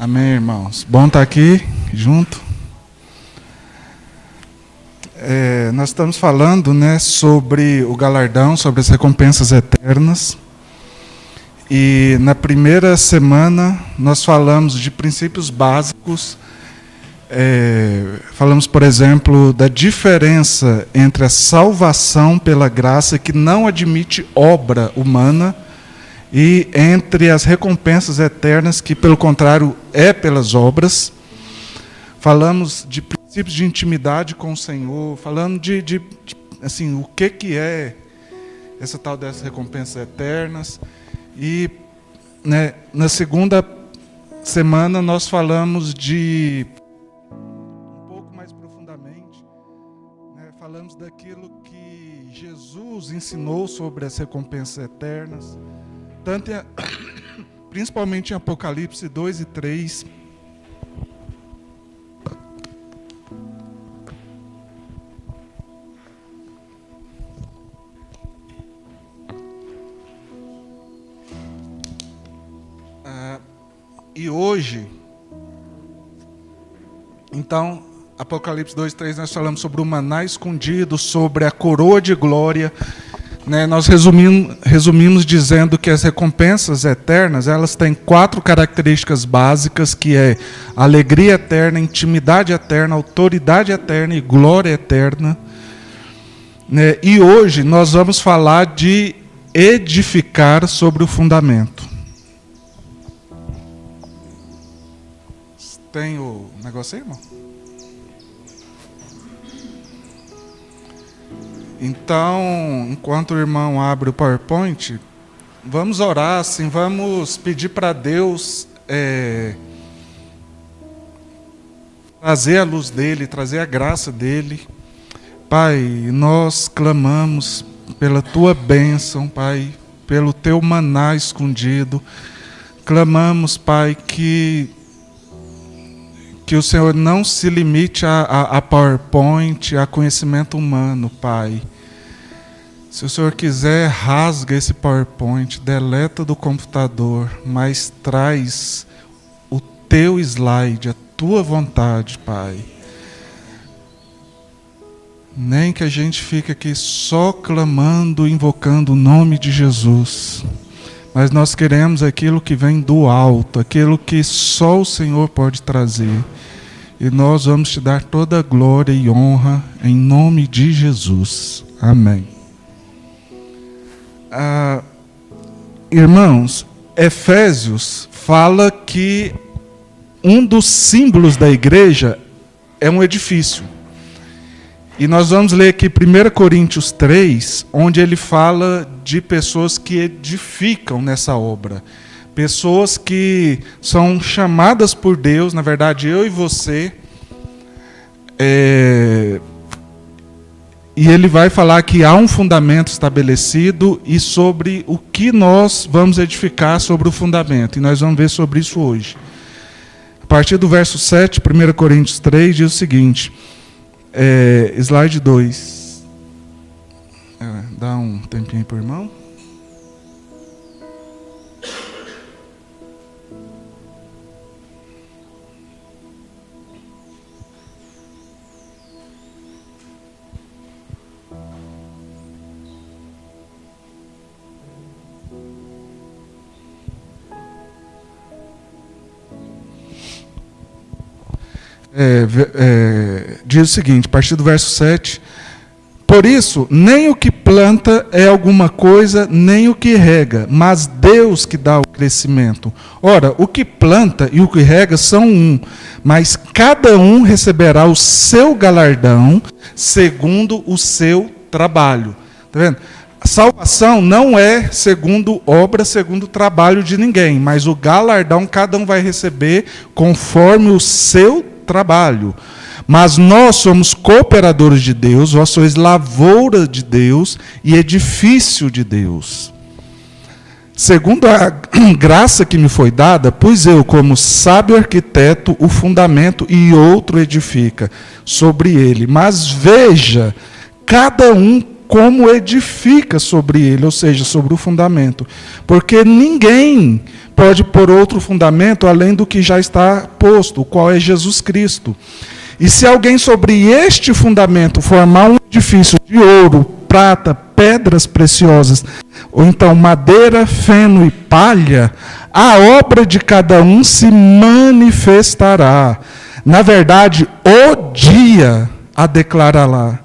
Amém, irmãos. Bom estar aqui junto. Nós estamos falando, sobre o galardão, sobre as recompensas eternas. E na primeira semana nós falamos de princípios básicos. Falamos, por exemplo, da diferença entre a salvação pela graça, que não admite obra humana, e entre as recompensas eternas, que, pelo contrário, é pelas obras. Falamos de princípios de intimidade com o Senhor, falando de assim, o que é essa tal dessas recompensas eternas. E na segunda semana nós falamos um pouco mais profundamente, falamos daquilo que Jesus ensinou sobre as recompensas eternas, principalmente em Apocalipse 2 e 3. E hoje, então, Apocalipse 2 e 3, nós falamos sobre o maná escondido, sobre a coroa de glória. Nós resumimos dizendo que as recompensas eternas, elas têm 4 características básicas, que é alegria eterna, intimidade eterna, autoridade eterna e glória eterna. E hoje nós vamos falar de edificar sobre o fundamento. Tem o negócio aí, irmão? Então, enquanto o irmão abre o PowerPoint, vamos orar, assim, vamos pedir para Deus trazer a luz dele, trazer a graça dele. Pai, nós clamamos pela tua bênção, Pai, pelo teu maná escondido. Clamamos, Pai, que o Senhor não se limite a PowerPoint, a conhecimento humano, Pai. Se o Senhor quiser, rasga esse PowerPoint, deleta do computador, mas traz o teu slide, a tua vontade, Pai. Nem que a gente fique aqui só clamando, invocando o nome de Jesus. Mas nós queremos aquilo que vem do alto, aquilo que só o Senhor pode trazer. E nós vamos te dar toda a glória e honra em nome de Jesus. Amém. Irmãos, Efésios fala que um dos símbolos da igreja é um edifício. E nós vamos ler aqui 1 Coríntios 3, onde ele fala de pessoas que edificam nessa obra. Pessoas que são chamadas por Deus, na verdade eu e você. E ele vai falar que há um fundamento estabelecido e sobre o que nós vamos edificar sobre o fundamento. E nós vamos ver sobre isso hoje. A partir do verso 7, 1 Coríntios 3, diz o seguinte... slide 2. Dá um tempinho para o irmão. Diz o seguinte, a partir do verso 7: por isso, nem o que planta é alguma coisa, nem o que rega, mas Deus que dá o crescimento. Ora, o que planta e o que rega são um, mas cada um receberá o seu galardão segundo o seu trabalho. Está vendo? A salvação não é segundo obra, segundo trabalho de ninguém, mas o galardão cada um vai receber conforme o seu trabalho. Mas nós somos cooperadores de Deus, vós sois lavoura de Deus e edifício de Deus. Segundo a graça que me foi dada, pus eu como sábio arquiteto o fundamento e outro edifica sobre ele. Mas veja, cada um como edifica sobre ele, ou seja, sobre o fundamento. Porque ninguém pode pôr outro fundamento além do que já está posto, o qual é Jesus Cristo. E se alguém sobre este fundamento formar um edifício de ouro, prata, pedras preciosas, ou então madeira, feno e palha, a obra de cada um se manifestará. Na verdade, o dia a declarará,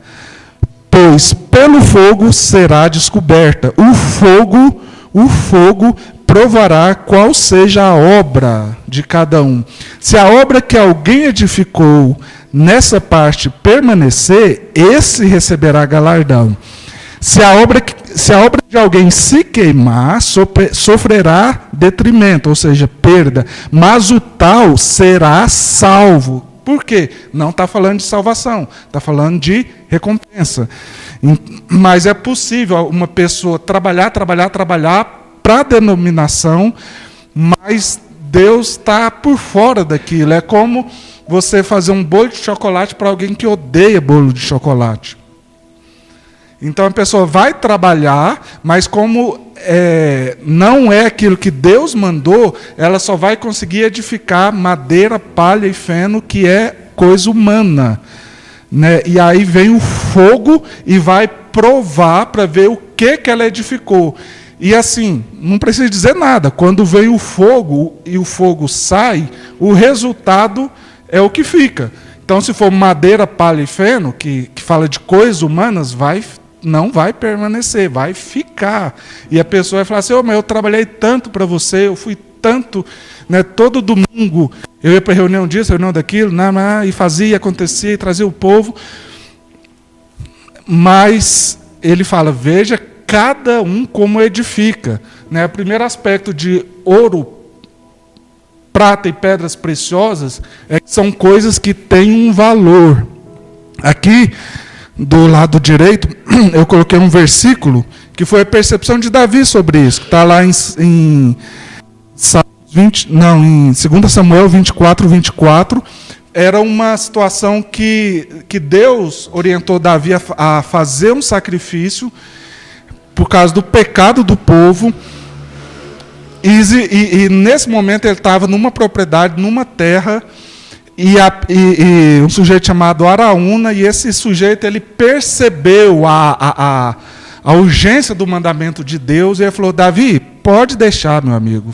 pois pelo fogo será descoberta. O fogo provará qual seja a obra de cada um. Se a obra que alguém edificou nessa parte permanecer, esse receberá galardão. Se a obra de alguém se queimar, sofrerá detrimento, ou seja, perda, mas o tal será salvo. Por quê? Não está falando de salvação, está falando de recompensa. Mas é possível uma pessoa trabalhar para a denominação, mas Deus está por fora daquilo. É como você fazer um bolo de chocolate para alguém que odeia bolo de chocolate. Então a pessoa vai trabalhar, mas como não é aquilo que Deus mandou, ela só vai conseguir edificar madeira, palha e feno, que é coisa humana. Né? E aí vem o fogo e vai provar para ver o que ela edificou. E assim, não precisa dizer nada. Quando vem o fogo e o fogo sai, o resultado é o que fica. Então, se for madeira, palha e feno, que fala de coisas humanas, não vai permanecer, vai ficar. E a pessoa vai falar assim, mas eu trabalhei tanto para você, eu fui tanto, né, todo domingo, eu ia para reunião disso, reunião daquilo, e fazia, acontecia, e trazia o povo. Mas ele fala, veja cada um como edifica. Né? O primeiro aspecto de ouro, prata e pedras preciosas é que são coisas que têm um valor. Aqui, do lado direito, eu coloquei um versículo que foi a percepção de Davi sobre isso, que está lá em 2 Samuel 24. Era uma situação que Deus orientou Davi a fazer um sacrifício por causa do pecado do povo. E nesse momento ele estava numa propriedade, numa terra, e um sujeito chamado Araúna, e esse sujeito ele percebeu a urgência do mandamento de Deus, e ele falou, Davi, pode deixar, meu amigo,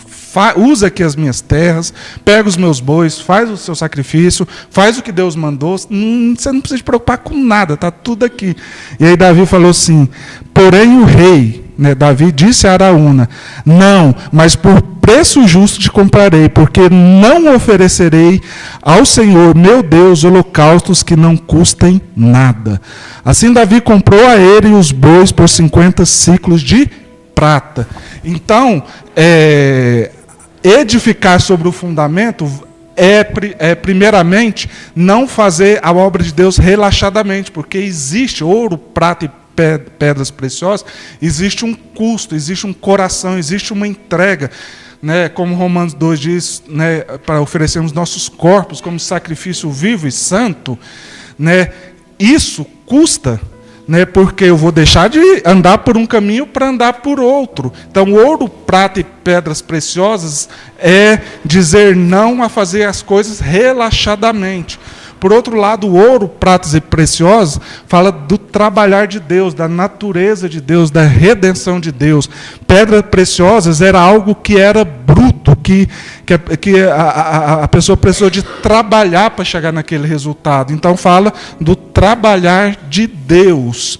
usa aqui as minhas terras, pega os meus bois, faz o seu sacrifício, faz o que Deus mandou, você não precisa se preocupar com nada, está tudo aqui. E aí Davi falou assim, porém o rei, né, Davi disse a Araúna, não, mas por preço justo te comprarei, porque não oferecerei ao Senhor, meu Deus, holocaustos que não custem nada. Assim Davi comprou a ele os bois por 50 ciclos de prata. Então, edificar sobre o fundamento primeiramente, não fazer a obra de Deus relaxadamente, porque existe ouro, prata e pedras preciosas, existe um custo, existe um coração, existe uma entrega, né, como Romanos 2 diz, né, para oferecermos nossos corpos como sacrifício vivo e santo, né, isso custa, né, porque eu vou deixar de andar por um caminho para andar por outro. Então, ouro, prata e pedras preciosas é dizer não a fazer as coisas relaxadamente. Por outro lado, o ouro, pratas e preciosos fala do trabalhar de Deus, da natureza de Deus, da redenção de Deus. Pedras preciosas era algo que era bruto, que a pessoa precisou de trabalhar para chegar naquele resultado. Então fala do trabalhar de Deus.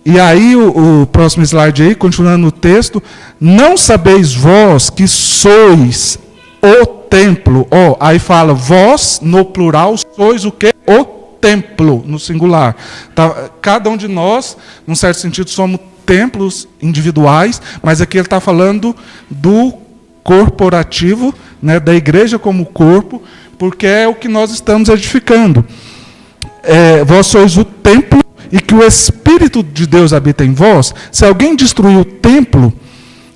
E aí, o próximo slide aí, continuando o texto, não sabeis vós que sois o templo, aí fala, vós, no plural, sois o quê? O templo, no singular. Tá? Cada um de nós, num certo sentido, somos templos individuais, mas aqui ele está falando do corporativo, né, da igreja como corpo, porque é o que nós estamos edificando. Vós sois o templo e que o Espírito de Deus habita em vós. Se alguém destruir o templo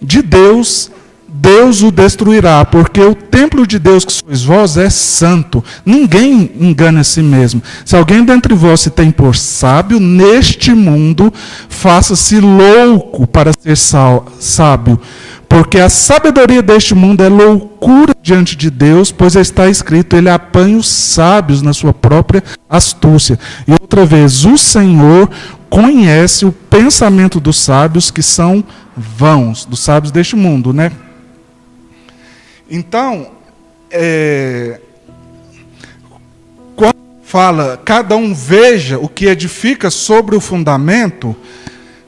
de Deus, Deus o destruirá, porque o templo de Deus que sois vós é santo. Ninguém engana a si mesmo. Se alguém dentre vós se tem por sábio, neste mundo, faça-se louco para ser sábio, Porque a sabedoria deste mundo é loucura diante de Deus, pois está escrito, ele apanha os sábios na sua própria astúcia. E outra vez, o Senhor conhece o pensamento dos sábios, que são vãos, dos sábios deste mundo, né? Então, quando fala, cada um veja o que edifica sobre o fundamento,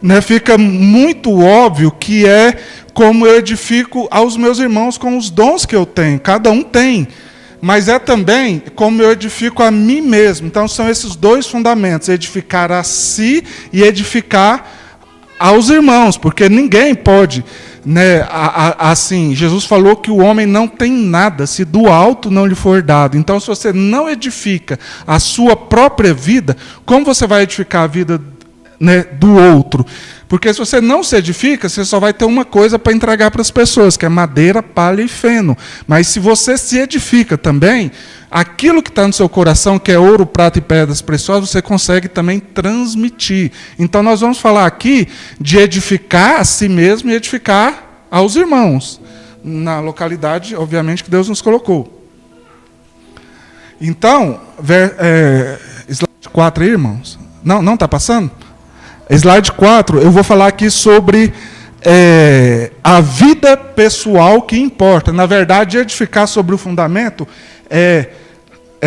né, fica muito óbvio que é como eu edifico aos meus irmãos com os dons que eu tenho. Cada um tem. Mas é também como eu edifico a mim mesmo. Então são esses dois fundamentos, edificar a si e edificar aos irmãos, porque ninguém pode, né, assim, Jesus falou que o homem não tem nada se do alto não lhe for dado. Então se você não edifica a sua própria vida, como você vai edificar a vida, né, do outro? Porque se você não se edifica, você só vai ter uma coisa para entregar para as pessoas, que é madeira, palha e feno. Mas se você se edifica também, aquilo que está no seu coração, que é ouro, prata e pedras preciosas, você consegue também transmitir. Então nós vamos falar aqui de edificar a si mesmo e edificar aos irmãos, na localidade, obviamente, que Deus nos colocou. Então, slide 4 aí, irmãos. Não está passando? Slide 4, eu vou falar aqui sobre a vida pessoal que importa. Na verdade, edificar sobre o fundamento é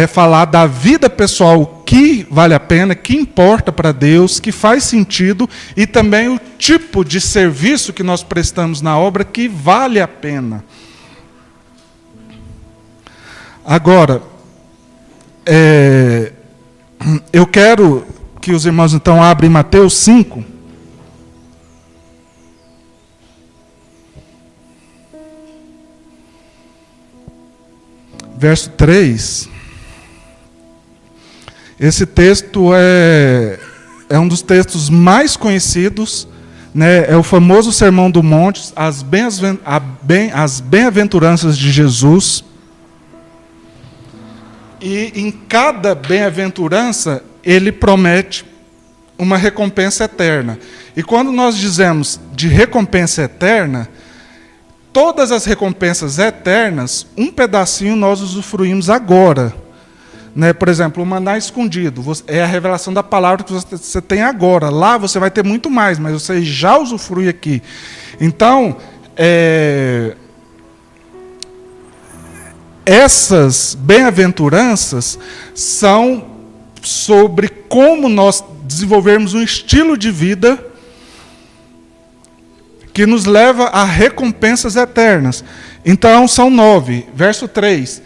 falar da vida pessoal que vale a pena, que importa para Deus, que faz sentido, e também o tipo de serviço que nós prestamos na obra que vale a pena. Agora, eu quero que os irmãos então abrem Mateus 5. Verso 3. Esse texto é um dos textos mais conhecidos, né? É o famoso Sermão do Monte, as bem-aventuranças de Jesus. E em cada bem-aventurança, ele promete uma recompensa eterna. E quando nós dizemos de recompensa eterna, todas as recompensas eternas, um pedacinho nós usufruímos agora. Né? Por exemplo, o maná escondido é a revelação da palavra que você tem agora. Lá você vai ter muito mais, mas você já usufrui aqui. Então, essas bem-aventuranças são sobre como nós desenvolvermos um estilo de vida que nos leva a recompensas eternas. Então, são 9. Verso 3.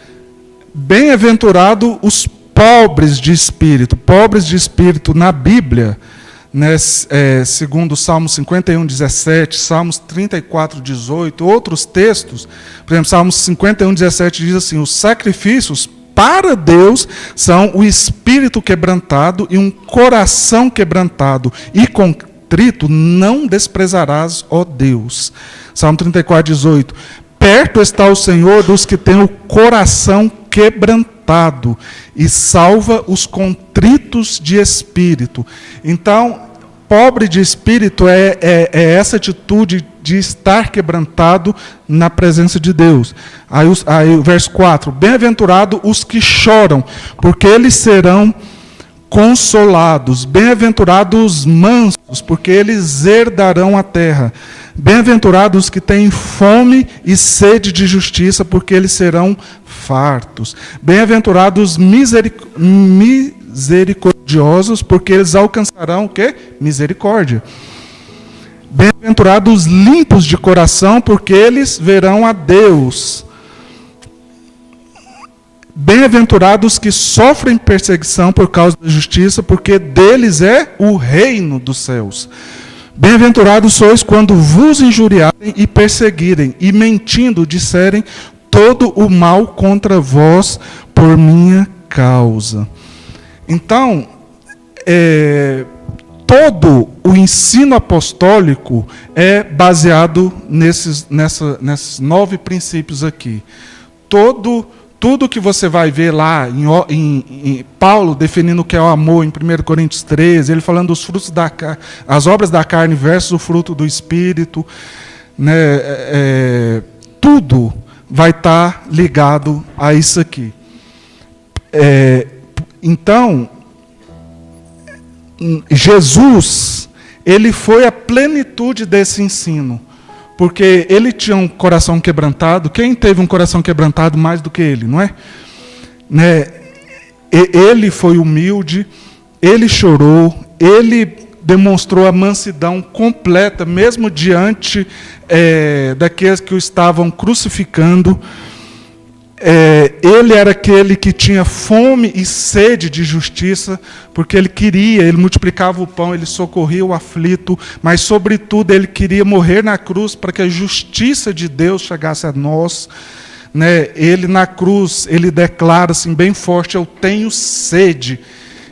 Bem-aventurado os pobres de espírito. Pobres de espírito na Bíblia, né, segundo Salmos 51, 17, Salmos 34, 18, outros textos. Por exemplo, Salmos 51, 17 diz assim: os sacrifícios para Deus são o espírito quebrantado e um coração quebrantado e contrito não desprezarás, ó Deus. Salmo 34, 18. Perto está o Senhor dos que têm o coração quebrantado e salva os contritos de espírito. Então, pobre de espírito é essa atitude de estar quebrantado na presença de Deus. Aí o verso 4. Bem-aventurado os que choram, porque eles serão consolados. Bem-aventurados os mansos, porque eles herdarão a terra. Bem-aventurados os que têm fome e sede de justiça, porque eles serão fartos. Bem-aventurados misericordiosos, porque eles alcançarão o quê? Misericórdia. Bem-aventurados limpos de coração, porque eles verão a Deus. Bem-aventurados que sofrem perseguição por causa da justiça, porque deles é o reino dos céus. Bem-aventurados sois quando vos injuriarem e perseguirem, e mentindo disserem todo o mal contra vós por minha causa. Então, todo o ensino apostólico é baseado nesses 9 princípios aqui. Tudo que você vai ver lá em Paulo definindo o que é o amor, em 1 Coríntios 13, ele falando dos frutos as obras da carne versus o fruto do Espírito, né, tudo vai estar ligado a isso aqui. Então, Jesus, ele foi a plenitude desse ensino, porque ele tinha um coração quebrantado. Quem teve um coração quebrantado mais do que ele, não é? Né? Ele foi humilde, ele chorou, ele demonstrou a mansidão completa, mesmo diante daqueles que o estavam crucificando. Ele era aquele que tinha fome e sede de justiça, porque ele multiplicava o pão, ele socorria o aflito, mas, sobretudo, ele queria morrer na cruz para que a justiça de Deus chegasse a nós. Né? Ele, na cruz, ele declara assim, bem forte: eu tenho sede.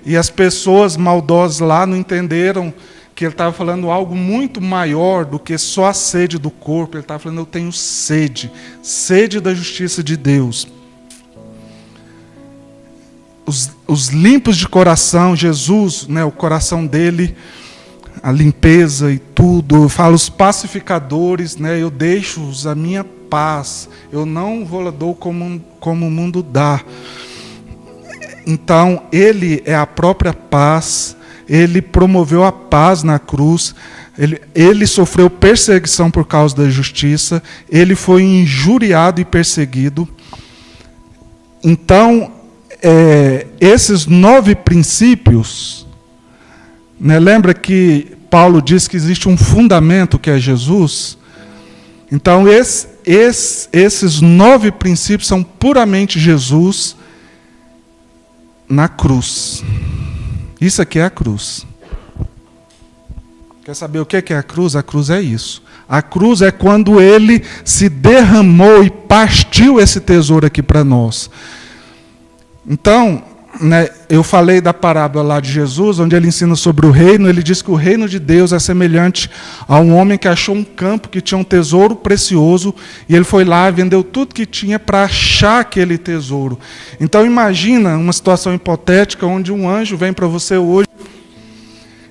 E as pessoas maldosas lá não entenderam que ele estava falando algo muito maior do que só a sede do corpo. Ele estava falando: eu tenho sede, sede da justiça de Deus. Os limpos de coração, Jesus, né, o coração dele, a limpeza e tudo. Eu falo os pacificadores, né, eu deixo-os a minha paz, eu não vou dou como o mundo dá. Então, ele é a própria paz. Ele promoveu a paz na cruz, ele sofreu perseguição por causa da justiça, ele foi injuriado e perseguido. Então, esses 9 princípios, né, lembra que Paulo diz que existe um fundamento que é Jesus? Então, esses 9 princípios são puramente Jesus na cruz. Isso aqui é a cruz. Quer saber o que é a cruz? A cruz é isso. A cruz é quando ele se derramou e partiu esse tesouro aqui para nós. Então, né, eu falei da parábola lá de Jesus, onde ele ensina sobre o reino. Ele diz que o reino de Deus é semelhante a um homem que achou um campo que tinha um tesouro precioso, e ele foi lá e vendeu tudo que tinha para achar aquele tesouro. Então imagina uma situação hipotética onde um anjo vem para você hoje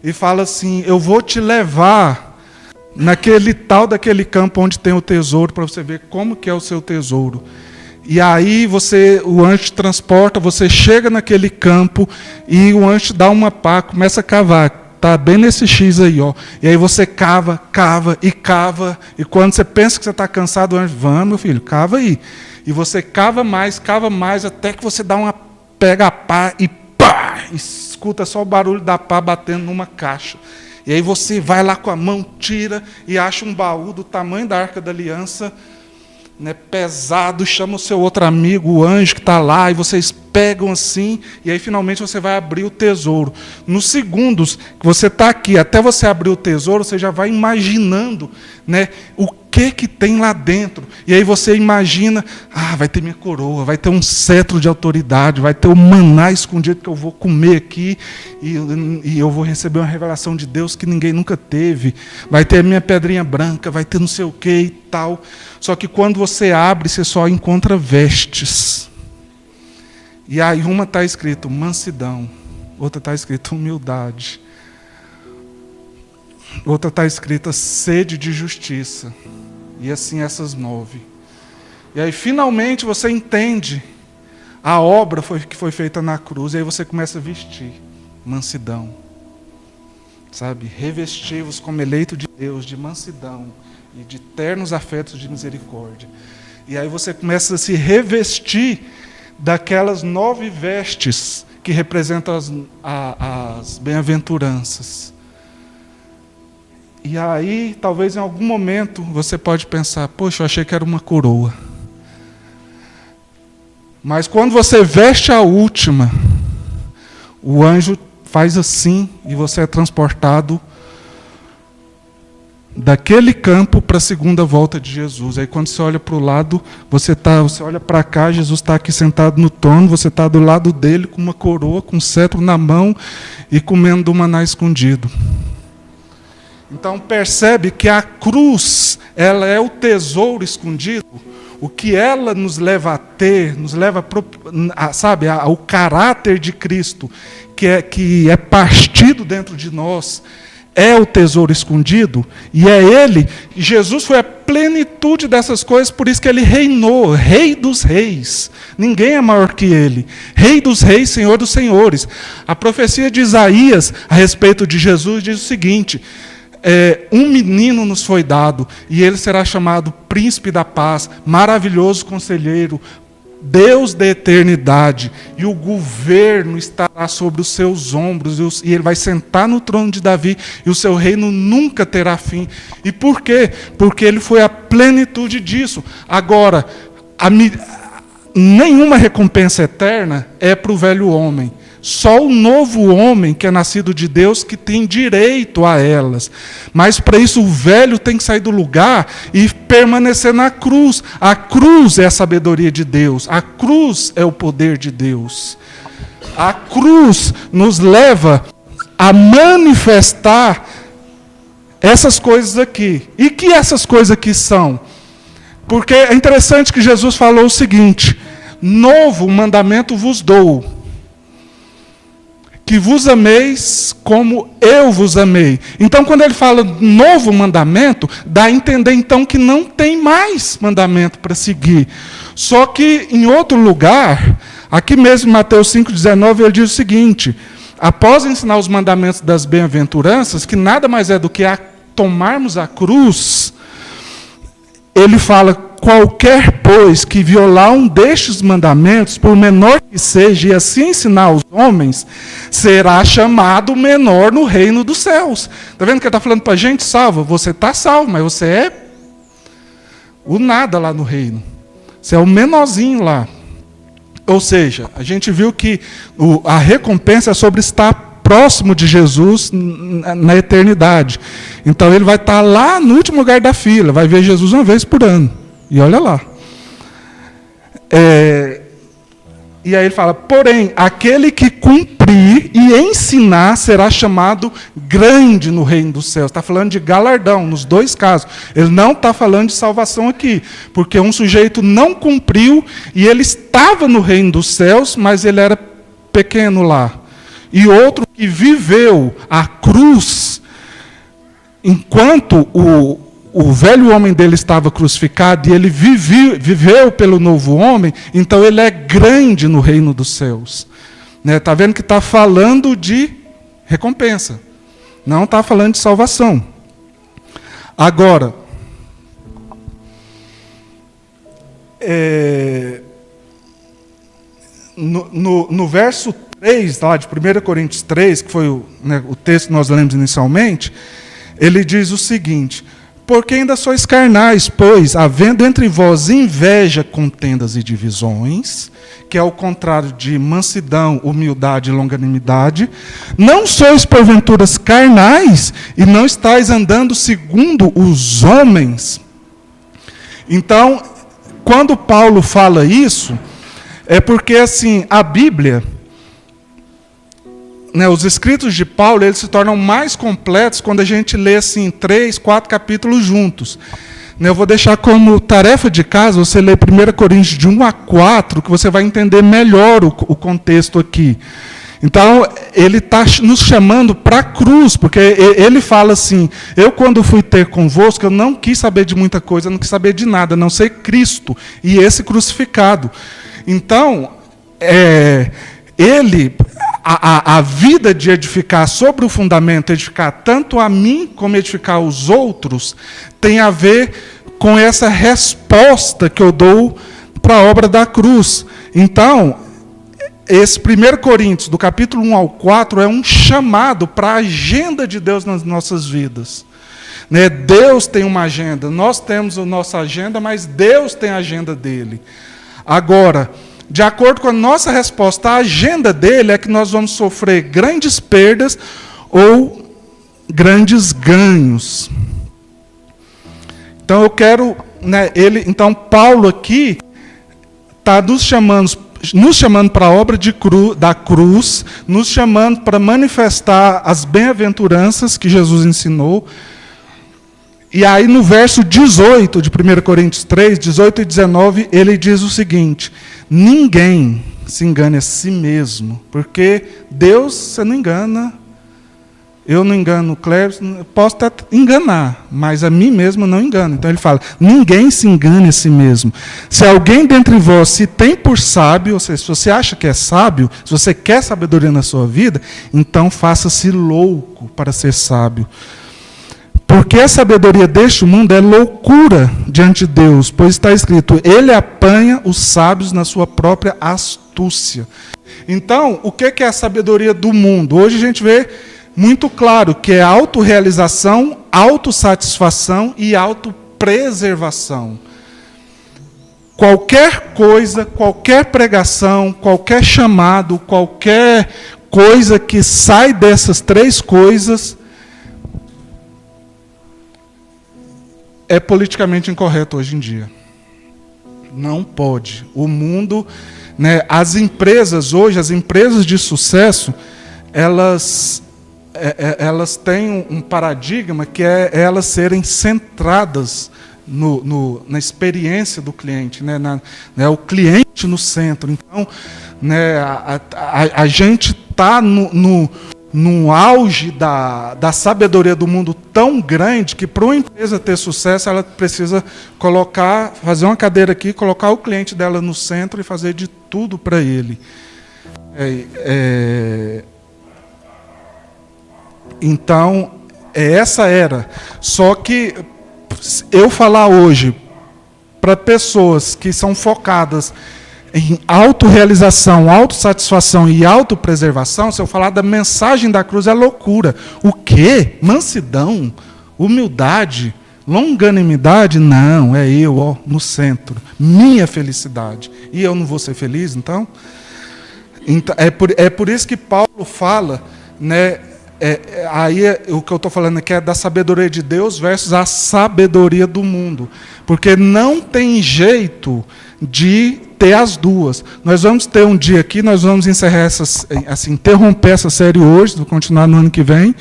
e fala assim: eu vou te levar daquele campo onde tem o tesouro, para você ver como que é o seu tesouro. E aí o anjo te transporta, você chega naquele campo e o anjo te dá uma pá, começa a cavar. Está bem nesse X aí, ó. E aí você cava, e quando você pensa que você está cansado, o anjo: vamos, meu filho, cava aí. E você cava mais, até que você pega a pá e pá, escuta só o barulho da pá batendo numa caixa. E aí você vai lá com a mão, tira e acha um baú do tamanho da Arca da Aliança, né, pesado, chama o seu outro amigo, o anjo que está lá, e vocês pegam assim, e aí finalmente você vai abrir o tesouro. Nos segundos que você está aqui, até você abrir o tesouro, você já vai imaginando, né, o que tem lá dentro. E aí você imagina: vai ter minha coroa, vai ter um cetro de autoridade, vai ter o maná escondido que eu vou comer aqui, e eu vou receber uma revelação de Deus que ninguém nunca teve, vai ter a minha pedrinha branca, vai ter não sei o que e tal. Só que quando você abre, você só encontra vestes. E aí uma está escrito mansidão, outra está escrito humildade, outra está escrita sede de justiça. E assim essas 9. E aí finalmente você entende a obra que foi feita na cruz. E aí você começa a vestir mansidão. Sabe? Revestir-vos como eleito de Deus, de mansidão e de ternos afetos de misericórdia. E aí você começa a se revestir daquelas 9 vestes que representam as bem-aventuranças. E aí, talvez em algum momento, você pode pensar: poxa, eu achei que era uma coroa. Mas quando você veste a última, o anjo faz assim, e você é transportado daquele campo para a segunda volta de Jesus. Aí quando você olha para o lado, você olha para cá, Jesus está aqui sentado no trono, você está do lado dele com uma coroa, com um cetro na mão e comendo do maná escondido. Então percebe que a cruz, ela é o tesouro escondido. O que ela nos leva a ter, nos leva ao caráter de Cristo, que é partido dentro de nós, é o tesouro escondido, e é ele, Jesus foi a plenitude dessas coisas, por isso que ele reinou, Rei dos Reis. Ninguém é maior que ele. Rei dos Reis, Senhor dos Senhores. A profecia de Isaías a respeito de Jesus diz o seguinte: um menino nos foi dado, e ele será chamado Príncipe da Paz, Maravilhoso Conselheiro, Deus da eternidade, e o governo estará sobre os seus ombros, e ele vai sentar no trono de Davi, e o seu reino nunca terá fim. E por quê? Porque ele foi a plenitude disso. Agora, nenhuma recompensa eterna é para o velho homem. Só o novo homem que é nascido de Deus que tem direito a elas. Mas para isso o velho tem que sair do lugar e permanecer na cruz. A cruz é a sabedoria de Deus. A cruz é o poder de Deus. A cruz nos leva a manifestar essas coisas aqui. E que essas coisas aqui são? Porque é interessante que Jesus falou o seguinte: novo mandamento vos dou, que vos ameis como eu vos amei. Então, quando ele fala novo mandamento, dá a entender então que não tem mais mandamento para seguir. Só que em outro lugar, aqui mesmo em Mateus 5,19, ele diz o seguinte: após ensinar os mandamentos das bem-aventuranças, que nada mais é do que tomarmos a cruz, ele fala: qualquer, pois, que violar um destes mandamentos, por menor que seja, e assim ensinar aos homens, será chamado menor no reino dos céus. Está vendo que ele está falando para a gente salva? Você está salvo, mas você é o nada lá no reino. Você é o menorzinho lá. Ou seja, a gente viu que a recompensa é sobre estar próximo de Jesus na eternidade. Então ele vai estar lá no último lugar da fila, vai ver Jesus uma vez por ano. E olha lá. E aí ele fala: porém, aquele que cumprir e ensinar será chamado grande no reino dos céus. Está falando de galardão, nos dois casos. Ele não está falando de salvação aqui, porque um sujeito não cumpriu e ele estava no reino dos céus, mas ele era pequeno lá. E outro que viveu a cruz, enquanto o velho homem dele estava crucificado, e ele viveu pelo novo homem, então ele é grande no reino dos céus. Está vendo que está falando de recompensa, não está falando de salvação. Agora, no verso 3, lá de 1 Coríntios 3, que foi o texto que nós lemos inicialmente, ele diz o seguinte: porque ainda sois carnais, pois, havendo entre vós inveja, contendas e divisões, que é o contrário de mansidão, humildade e longanimidade, não sois porventura carnais, e não estáis andando segundo os homens. Então, quando Paulo fala isso, é porque assim, a Bíblia, os escritos de Paulo, eles se tornam mais completos quando a gente lê assim 3, 4 capítulos juntos. Eu vou deixar como tarefa de casa você ler 1 Coríntios de 1 a 4, que você vai entender melhor o contexto aqui. Então, ele está nos chamando para a cruz, porque ele fala assim: eu quando fui ter convosco, eu não quis saber de muita coisa, eu não quis saber de nada, a não ser Cristo e esse crucificado. Então, a vida de edificar sobre o fundamento, edificar tanto a mim como edificar os outros, tem a ver com essa resposta que eu dou para a obra da cruz. Então, esse 1 Coríntios, do capítulo 1 ao 4, é um chamado para a agenda de Deus nas nossas vidas. Deus tem uma agenda, nós temos a nossa agenda, mas Deus tem a agenda dele. Agora, de acordo com a nossa resposta, a agenda dele é que nós vamos sofrer grandes perdas ou grandes ganhos. Então eu quero, então Paulo aqui está nos chamando para a obra da cruz, nos chamando para manifestar as bem-aventuranças que Jesus ensinou. E aí no verso 18 de 1 Coríntios 3, 18 e 19, ele diz o seguinte: ninguém se engane a si mesmo, porque Deus você não engana Eu não engano o Cleves, posso até enganar, mas a mim mesmo não engano. Então ele fala, ninguém se engane a si mesmo. Se alguém dentre vós se tem por sábio, ou seja, se você acha que é sábio, se você quer sabedoria na sua vida, então faça-se louco para ser sábio. Porque a sabedoria deste mundo é loucura diante de Deus, pois está escrito, ele apanha os sábios na sua própria astúcia. Então, o que é a sabedoria do mundo? Hoje a gente vê muito claro que é autorrealização, autossatisfação e autopreservação. Qualquer coisa, qualquer pregação, qualquer chamado, qualquer coisa que sai dessas três coisas é politicamente incorreto hoje em dia. Não pode. O mundo, né, as empresas hoje, as empresas de sucesso, elas têm um paradigma que é elas serem centradas na experiência do cliente, né, o cliente no centro. Então, né, a gente está no auge da sabedoria do mundo tão grande que para uma empresa ter sucesso, ela precisa fazer uma cadeira aqui, colocar o cliente dela no centro e fazer de tudo para ele. Então, essa era. Só que eu falar hoje para pessoas que são focadas em autorrealização, autossatisfação e autopreservação, se eu falar da mensagem da cruz, é loucura. O quê? Mansidão, humildade, longanimidade? Não, é eu, no centro. Minha felicidade. E eu não vou ser feliz, então? É por isso que Paulo fala, né? O que eu estou falando aqui é da sabedoria de Deus versus a sabedoria do mundo. Porque não tem jeito de ter as duas. Nós vamos ter um dia aqui, nós vamos encerrar interromper essa série hoje, vou continuar no ano que vem,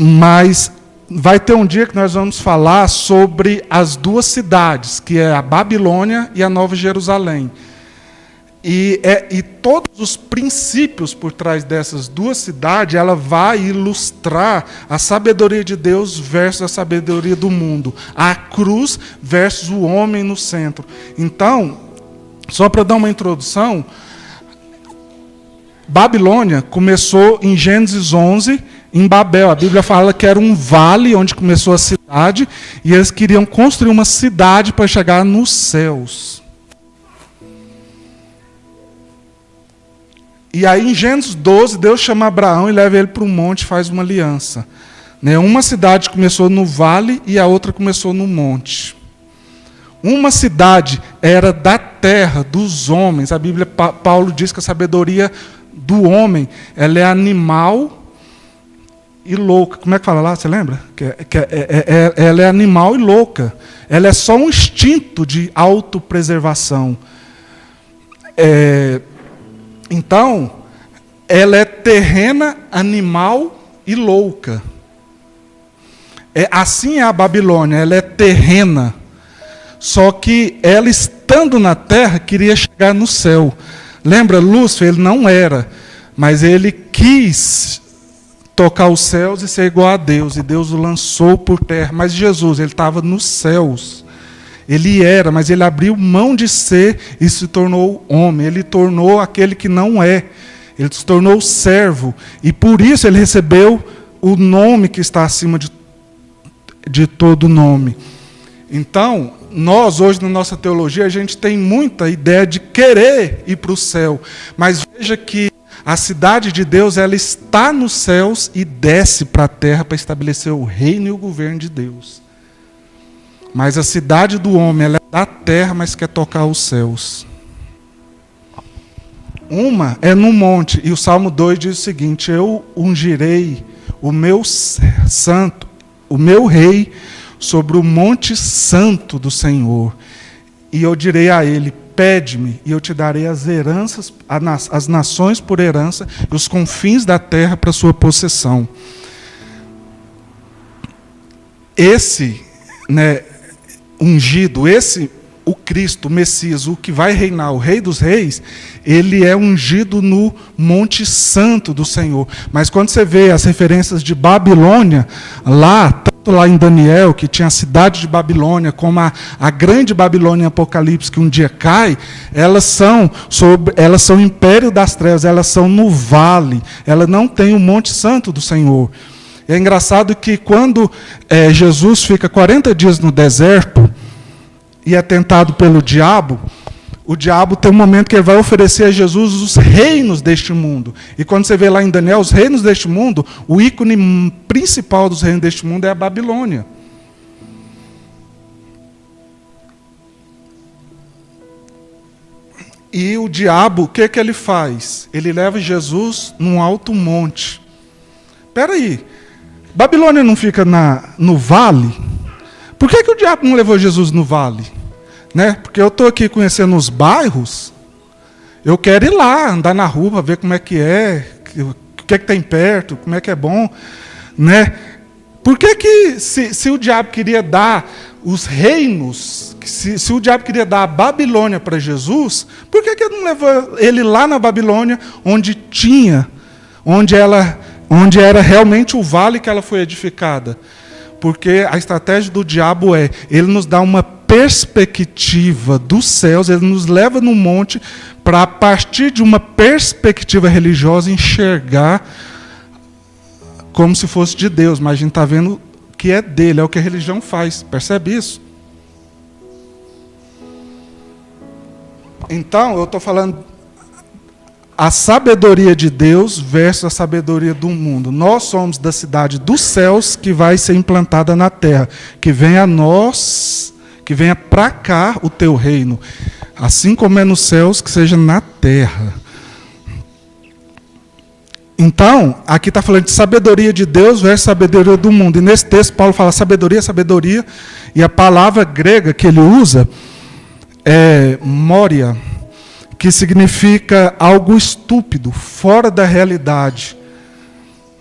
mas vai ter um dia que nós vamos falar sobre as duas cidades, que é a Babilônia e a Nova Jerusalém. E todos os princípios por trás dessas duas cidades, ela vai ilustrar a sabedoria de Deus versus a sabedoria do mundo. A cruz versus o homem no centro. Então, só para dar uma introdução, Babilônia começou em Gênesis 11, em Babel. A Bíblia fala que era um vale onde começou a cidade, e eles queriam construir uma cidade para chegar nos céus. E aí, em Gênesis 12, Deus chama Abraão e leva ele para um monte e faz uma aliança. Uma cidade começou no vale e a outra começou no monte. Uma cidade era da terra, dos homens. A Bíblia, Paulo diz que a sabedoria do homem, ela é animal e louca. Como é que fala lá? Você lembra? Ela é animal e louca. Ela é só um instinto de autopreservação. Então, ela é terrena, animal e louca. Assim é a Babilônia, ela é terrena. Só que ela, estando na terra, queria chegar no céu. Lembra, Lúcifer, ele não era, mas ele quis tocar os céus e ser igual a Deus, e Deus o lançou por terra. Mas Jesus, ele estava nos céus. Ele era, mas ele abriu mão de ser e se tornou homem. Ele tornou aquele que não é. Ele se tornou servo. E por isso ele recebeu o nome que está acima de todo nome. Então, nós hoje na nossa teologia, a gente tem muita ideia de querer ir para o céu. Mas veja que a cidade de Deus, ela está nos céus e desce para a terra para estabelecer o reino e o governo de Deus. Mas a cidade do homem, ela é da terra, mas quer tocar os céus. Uma é no monte, e o Salmo 2 diz o seguinte: eu ungirei o meu santo, o meu rei, sobre o monte santo do Senhor. E eu direi a ele: pede-me, e eu te darei as heranças, as nações por herança, e os confins da terra para sua possessão. Esse, ungido, esse o Cristo, o Messias, o que vai reinar, o Rei dos Reis, ele é ungido no Monte Santo do Senhor. Mas quando você vê as referências de Babilônia, tanto lá em Daniel, que tinha a cidade de Babilônia, como a grande Babilônia em Apocalipse, que um dia cai, elas são o império das trevas, elas são no vale, ela não tem o Monte Santo do Senhor. É engraçado que quando Jesus fica 40 dias no deserto, e é tentado pelo diabo, o diabo tem um momento que ele vai oferecer a Jesus os reinos deste mundo. E quando você vê lá em Daniel, os reinos deste mundo, o ícone principal dos reinos deste mundo é a Babilônia. E o diabo, o que ele faz? Ele leva Jesus num alto monte. Espera aí, Babilônia não fica no vale? Por que o diabo não levou Jesus no vale? Né? Porque eu estou aqui conhecendo os bairros, eu quero ir lá, andar na rua, ver como é que é, o que tem perto, como é que é bom. Né? Por que se o diabo queria dar os reinos, se o diabo queria dar a Babilônia para Jesus, por que ele não levou ele lá na Babilônia, onde era realmente o vale que ela foi edificada? Porque a estratégia do diabo ele nos dá uma perspectiva dos céus, ele nos leva no monte para, a partir de uma perspectiva religiosa, enxergar como se fosse de Deus, mas a gente está vendo que é dele, é o que a religião faz, percebe isso? Então, eu estou falando a sabedoria de Deus versus a sabedoria do mundo. Nós somos da cidade dos céus que vai ser implantada na terra. Que venha a nós, que venha para cá o teu reino. Assim como é nos céus, que seja na terra. Então, aqui está falando de sabedoria de Deus versus sabedoria do mundo. E nesse texto, Paulo fala sabedoria, sabedoria. E a palavra grega que ele usa é moria, que significa algo estúpido, fora da realidade.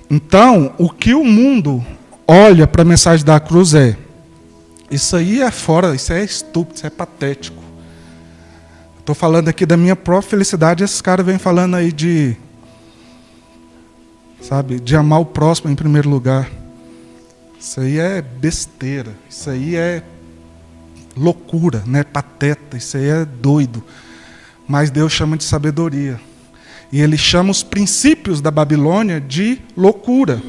Então, o que o mundo olha para a mensagem da cruz isso aí é fora, isso é estúpido, isso é patético. Estou falando aqui da minha própria felicidade, esses caras vêm falando aí de amar o próximo em primeiro lugar. Isso aí é besteira, isso aí é loucura, né? Pateta, isso aí é doido. Mas Deus chama de sabedoria. E Ele chama os princípios da Babilônia de loucura.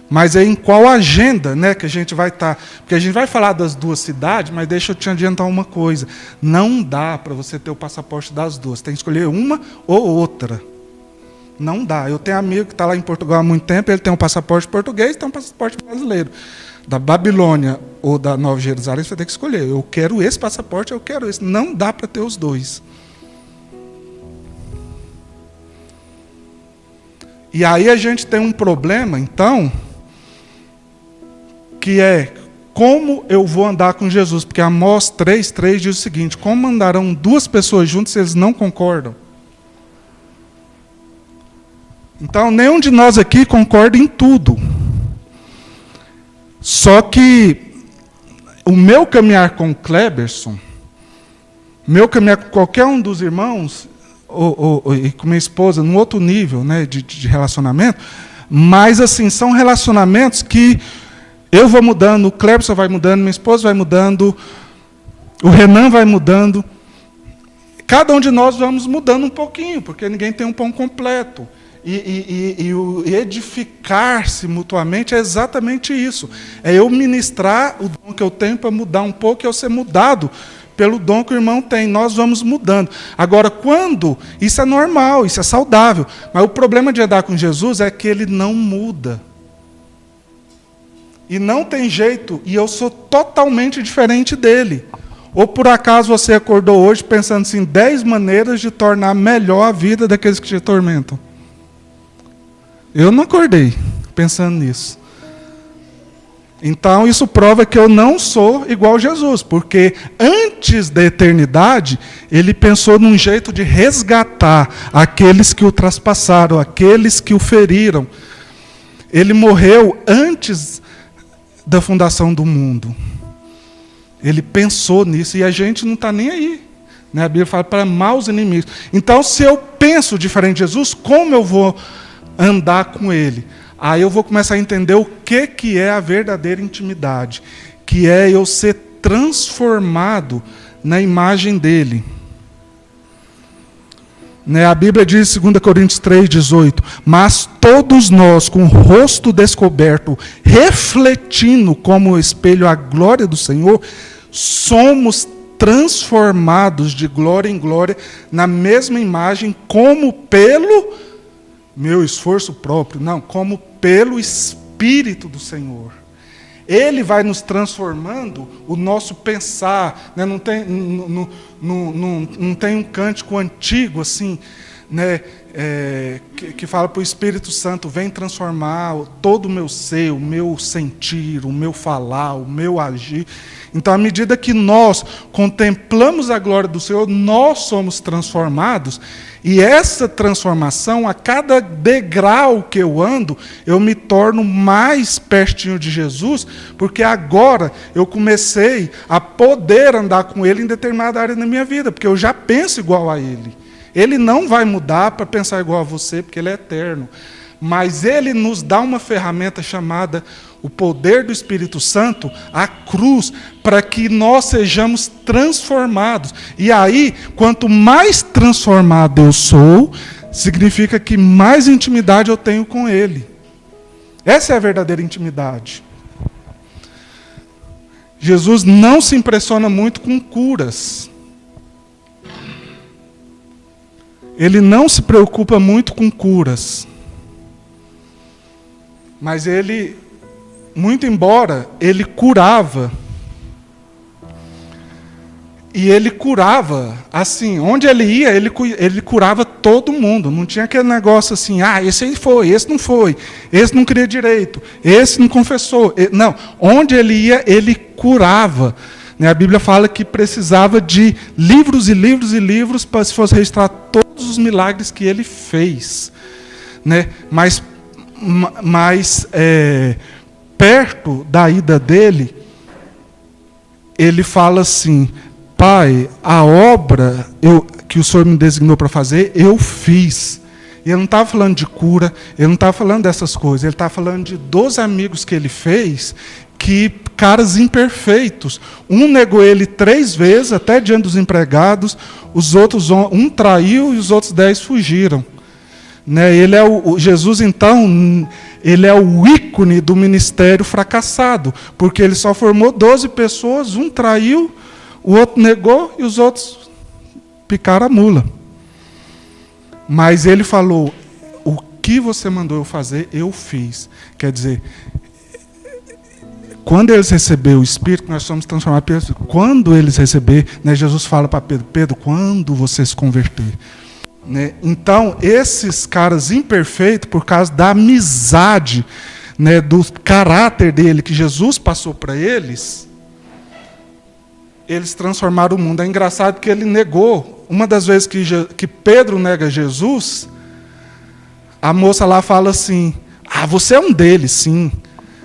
Mas é em qual agenda, né, que a gente vai estar? Porque a gente vai falar das duas cidades, mas deixa eu te adiantar uma coisa. Não dá para você ter o passaporte das duas. Tem que escolher uma ou outra. Não dá. Eu tenho amigo que está lá em Portugal há muito tempo, ele tem um passaporte português e tem um passaporte brasileiro. Da Babilônia ou da Nova Jerusalém, você tem que escolher. Eu quero esse passaporte, eu quero esse. Não dá para ter os dois. E aí a gente tem um problema, então, que é como eu vou andar com Jesus. Porque Amós 3:3 diz o seguinte: como andarão duas pessoas juntas se eles não concordam? Então, nenhum de nós aqui concorda em tudo. Só que o meu caminhar com o Kleberson, meu caminhar com qualquer um dos irmãos, e com minha esposa, num outro nível, né, de relacionamento, mas assim, são relacionamentos que eu vou mudando, o Kleberson vai mudando, minha esposa vai mudando, o Renan vai mudando, cada um de nós vamos mudando um pouquinho, porque ninguém tem um pão completo. E o edificar-se mutuamente é exatamente isso. É eu ministrar o dom que eu tenho para mudar um pouco e eu ser mudado pelo dom que o irmão tem. Nós vamos mudando. Agora, quando... Isso é normal, isso é saudável. Mas o problema de andar com Jesus é que ele não muda. E não tem jeito. E eu sou totalmente diferente dele. Ou por acaso você acordou hoje pensando assim, 10 maneiras de tornar melhor a vida daqueles que te atormentam? Eu não acordei pensando nisso. Então, isso prova que eu não sou igual a Jesus, porque antes da eternidade, ele pensou num jeito de resgatar aqueles que o traspassaram, aqueles que o feriram. Ele morreu antes da fundação do mundo. Ele pensou nisso e a gente não está nem aí. Né? A Bíblia fala para amar os inimigos. Então, se eu penso diferente de Jesus, como eu vou andar com Ele? Aí eu vou começar a entender o que é a verdadeira intimidade, que é eu ser transformado na imagem dEle. Né? A Bíblia diz em 2 Coríntios 3,18, mas todos nós, com o rosto descoberto, refletindo como o espelho a glória do Senhor, somos transformados de glória em glória na mesma imagem, como pelo meu esforço próprio, não, como pelo Espírito do Senhor. Ele vai nos transformando o nosso pensar. Né? Não tem um cântico antigo assim, né? Que fala para o Espírito Santo, vem transformar todo o meu ser, o meu sentir, o meu falar, o meu agir. Então, à medida que nós contemplamos a glória do Senhor, nós somos transformados, e essa transformação, a cada degrau que eu ando, eu me torno mais pertinho de Jesus, porque agora eu comecei a poder andar com Ele em determinada área da minha vida, porque eu já penso igual a Ele. Ele não vai mudar para pensar igual a você, porque Ele é eterno. Mas Ele nos dá uma ferramenta chamada o poder do Espírito Santo, a cruz, para que nós sejamos transformados. E aí, quanto mais transformado eu sou, significa que mais intimidade eu tenho com Ele. Essa é a verdadeira intimidade. Jesus não se impressiona muito com curas. Ele não se preocupa muito com curas. Mas ele, muito embora, ele curava. E ele curava, assim, onde ele ia, ele curava todo mundo. Não tinha aquele negócio assim, esse aí foi, esse não foi, esse não queria direito, esse não confessou. Não, onde ele ia, ele curava. A Bíblia fala que precisava de livros e livros e livros para se fosse registrar todos os milagres que ele fez. Né? Mas perto da ida dele, ele fala assim, Pai, a obra que o Senhor me designou para fazer, eu fiz. E ele não estava falando de cura, ele não estava falando dessas coisas, ele estava falando de 12 amigos que ele fez, que caras imperfeitos. Um negou ele 3 vezes, até diante dos empregados, os outros, um traiu e os outros 10 fugiram. Né? Jesus, então, ele é o ícone do ministério fracassado, porque ele só formou 12 pessoas, um traiu, o outro negou e os outros picaram a mula. Mas ele falou, o que você mandou eu fazer, eu fiz. Quer dizer, quando eles receberam o Espírito, nós somos transformados. Quando eles receberem, né, Jesus fala para Pedro, Pedro, quando você se converter. Né? Então, esses caras imperfeitos, por causa da amizade, né, do caráter dele, que Jesus passou para eles transformaram o mundo. É engraçado que ele negou. Uma das vezes que Pedro nega Jesus, a moça lá fala assim, você é um deles, sim.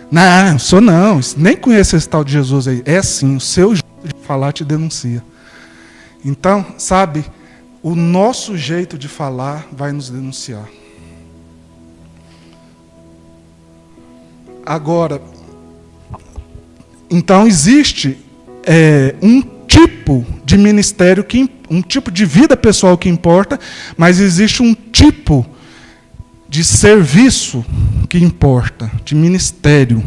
Não, sou não, nem conheço esse tal de Jesus aí. É sim, o seu jeito de falar te denuncia. Então, sabe, o nosso jeito de falar vai nos denunciar. Agora, então existe um tipo de ministério, um tipo de vida pessoal que importa, mas existe um tipo de serviço que importa, de ministério.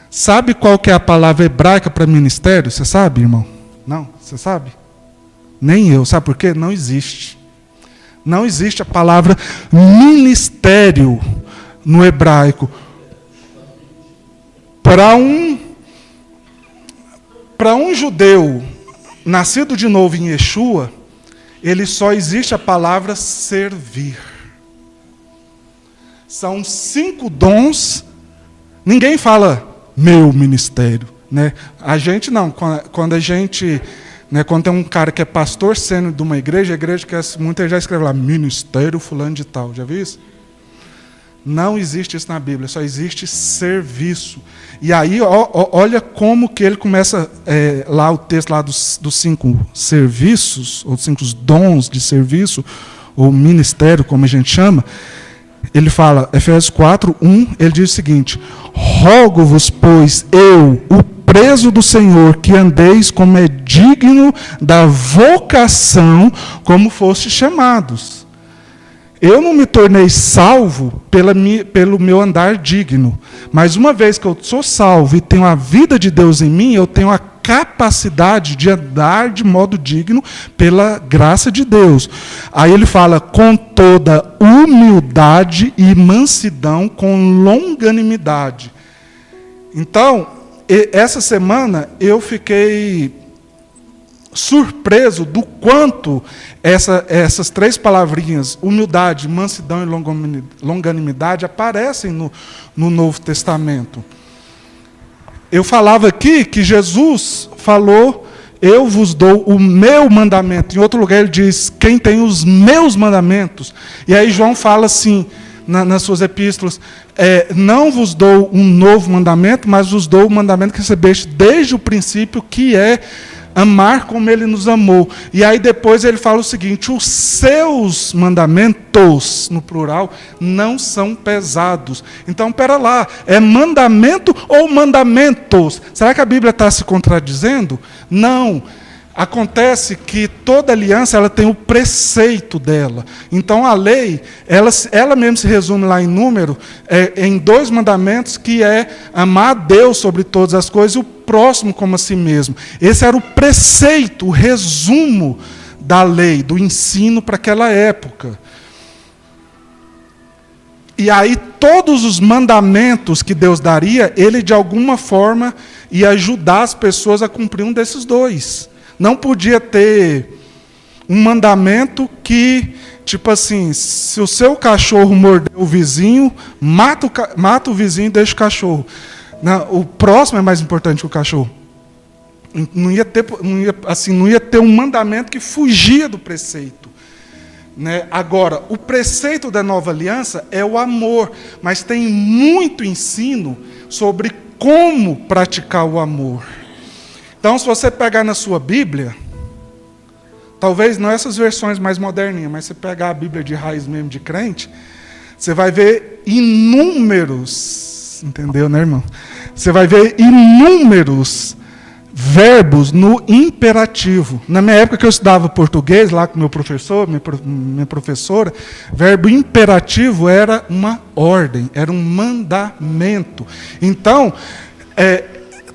Sabe qual que é a palavra hebraica para ministério? Você sabe, irmão? Não? Você sabe? Nem eu. Sabe por quê? Não existe. Não existe a palavra ministério no hebraico. Para um judeu nascido de novo em Yeshua, ele só existe a palavra servir. São 5 dons. Ninguém fala meu ministério. Né? A gente não. Quando a gente... Né, quando tem um cara que é pastor sênior de uma igreja, a igreja quer muito, ele já escreve lá, ministério fulano de tal. Já viu isso? Não existe isso na Bíblia, só existe serviço. E aí, olha como que ele começa, lá o texto lá dos 5 serviços, ou 5 dons de serviço, ou ministério, como a gente chama. Ele fala, Efésios 4:1, ele diz o seguinte: rogo-vos, pois, eu, o preso do Senhor, que andeis como é digno da vocação, como fostes chamados. Eu não me tornei salvo pelo meu andar digno, mas uma vez que eu sou salvo e tenho a vida de Deus em mim, eu tenho a capacidade de andar de modo digno pela graça de Deus. Aí ele fala, com toda humildade e mansidão, com longanimidade. Então, essa semana eu fiquei surpreso do quanto essas 3 palavrinhas, humildade, mansidão e longanimidade, aparecem no Novo Testamento. Eu falava aqui que Jesus falou, eu vos dou o meu mandamento. Em outro lugar ele diz, quem tem os meus mandamentos. E aí João fala assim, nas suas epístolas, não vos dou um novo mandamento, mas vos dou o mandamento que recebeste desde o princípio, que é amar como ele nos amou. E aí depois ele fala o seguinte, os seus mandamentos, no plural, não são pesados. Então, pera lá, é mandamento ou mandamentos? Será que a Bíblia está se contradizendo? Não. Acontece que toda aliança ela tem o preceito dela. Então a lei, ela mesmo se resume lá em Número, em 2 mandamentos, que é amar a Deus sobre todas as coisas e o próximo como a si mesmo. Esse era o preceito, o resumo da lei, do ensino para aquela época. E aí todos os mandamentos que Deus daria, ele de alguma forma ia ajudar as pessoas a cumprir um desses 2. Não podia ter um mandamento que, tipo assim, se o seu cachorro morder o vizinho, mata o vizinho e deixa o cachorro. Não, o próximo é mais importante que o cachorro. Não ia ter um mandamento que fugia do preceito. Né? Agora, o preceito da nova aliança é o amor, mas tem muito ensino sobre como praticar o amor. Então, se você pegar na sua Bíblia, talvez não essas versões mais moderninhas, mas você pegar a Bíblia de raiz mesmo de crente, você vai ver inúmeros, entendeu, né, irmão? Você vai ver inúmeros verbos no imperativo. Na minha época que eu estudava português, lá com meu professor, minha professora, verbo imperativo era uma ordem, era um mandamento. Então,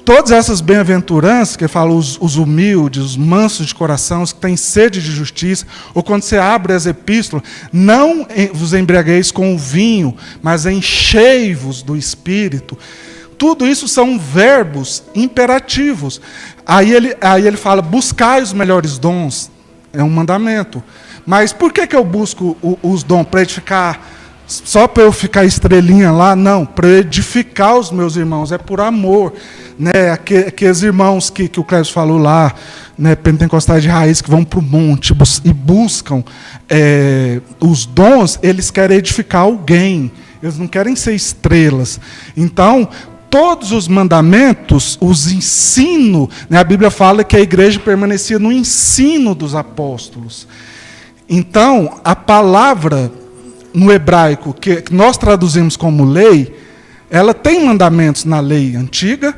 todas essas bem-aventuranças, que falam os humildes, os mansos de coração, os que têm sede de justiça, ou quando você abre as epístolas, não vos embriagueis com o vinho, mas enchei-vos do Espírito. Tudo isso são verbos imperativos. Aí ele fala, buscai os melhores dons, é um mandamento. Mas por que eu busco os dons? Para edificar, só para eu ficar estrelinha lá? Não, para edificar os meus irmãos, é por amor. Né, aqueles irmãos que o Clécio falou lá, né, pentecostais de raiz, que vão para o monte e buscam os dons, eles querem edificar alguém, eles não querem ser estrelas. Então, todos os mandamentos, os ensinos, né, a Bíblia fala que a igreja permanecia no ensino dos apóstolos. Então, a palavra no hebraico, que nós traduzimos como lei, ela tem mandamentos na lei antiga,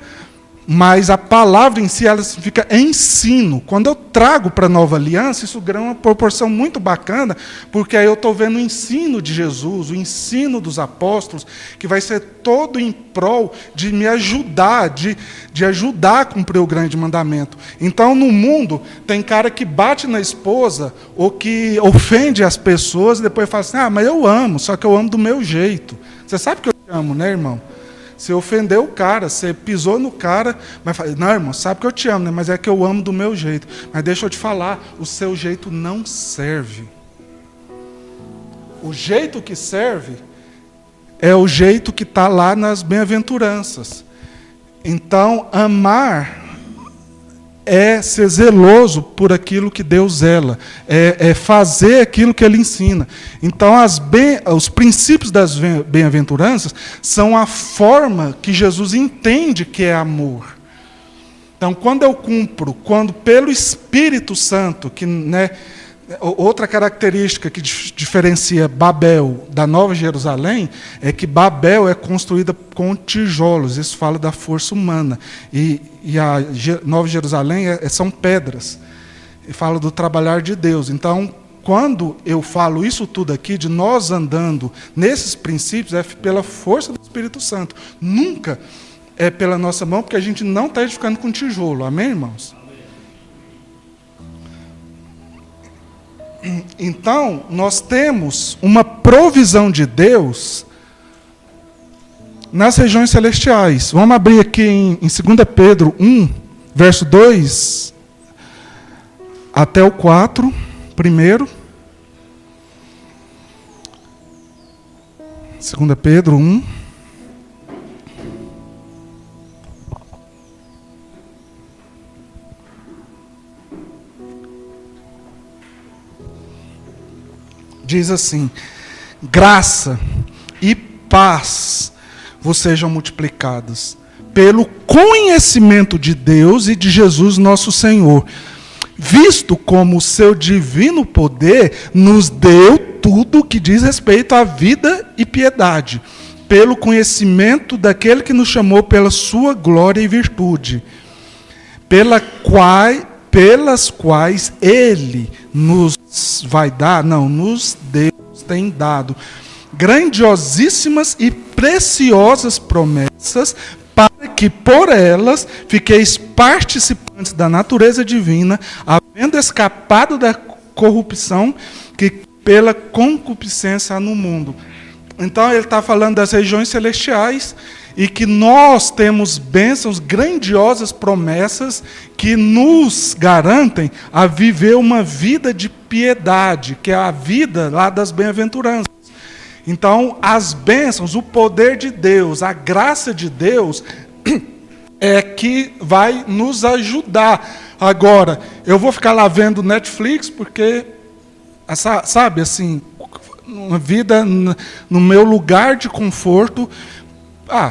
mas a palavra em si, ela significa ensino. Quando eu trago para a nova aliança, isso ganha uma proporção muito bacana, porque aí eu estou vendo o ensino de Jesus, o ensino dos apóstolos, que vai ser todo em prol de me ajudar, de ajudar a cumprir o grande mandamento. Então, no mundo, tem cara que bate na esposa, ou que ofende as pessoas, e depois fala assim, mas eu amo, só que eu amo do meu jeito. Você sabe que eu te amo, né, irmão? Você ofendeu o cara, você pisou no cara, mas fala, não, irmão, sabe que eu te amo, né? Mas é que eu amo do meu jeito. Mas deixa eu te falar, o seu jeito não serve. O jeito que serve é o jeito que está lá nas bem-aventuranças. Então, amar é ser zeloso por aquilo que Deus zela, é fazer aquilo que Ele ensina. Então, os princípios das bem-aventuranças são a forma que Jesus entende que é amor. Então, quando eu cumpro, quando pelo Espírito Santo, que, né, outra característica que diferencia Babel da Nova Jerusalém é que Babel é construída com tijolos, isso fala da força humana, e a Nova Jerusalém são pedras, e fala do trabalhar de Deus. Então, quando eu falo isso tudo aqui, de nós andando nesses princípios, é pela força do Espírito Santo, nunca é pela nossa mão, porque a gente não está edificando com tijolo, amém, irmãos? Então, nós temos uma provisão de Deus nas regiões celestiais. Vamos abrir aqui em 2 Pedro 1, verso 2 até o 4, primeiro. 2 Pedro 1. Diz assim: graça e paz vos sejam multiplicadas pelo conhecimento de Deus e de Jesus nosso Senhor, visto como o seu divino poder nos deu tudo o que diz respeito à vida e piedade, pelo conhecimento daquele que nos chamou pela sua glória e virtude, pelas quais Ele nos vai dar, nos Deus tem dado grandiosíssimas e preciosas promessas, para que por elas fiqueis participantes da natureza divina, havendo escapado da corrupção que pela concupiscência há no mundo. Então ele está falando das regiões celestiais, e que nós temos bênçãos, grandiosas promessas que nos garantem a viver uma vida de piedade, que é a vida lá das bem-aventuranças. Então, as bênçãos, o poder de Deus, a graça de Deus é que vai nos ajudar. Agora, eu vou ficar lá vendo Netflix porque, sabe, assim, uma vida no meu lugar de conforto.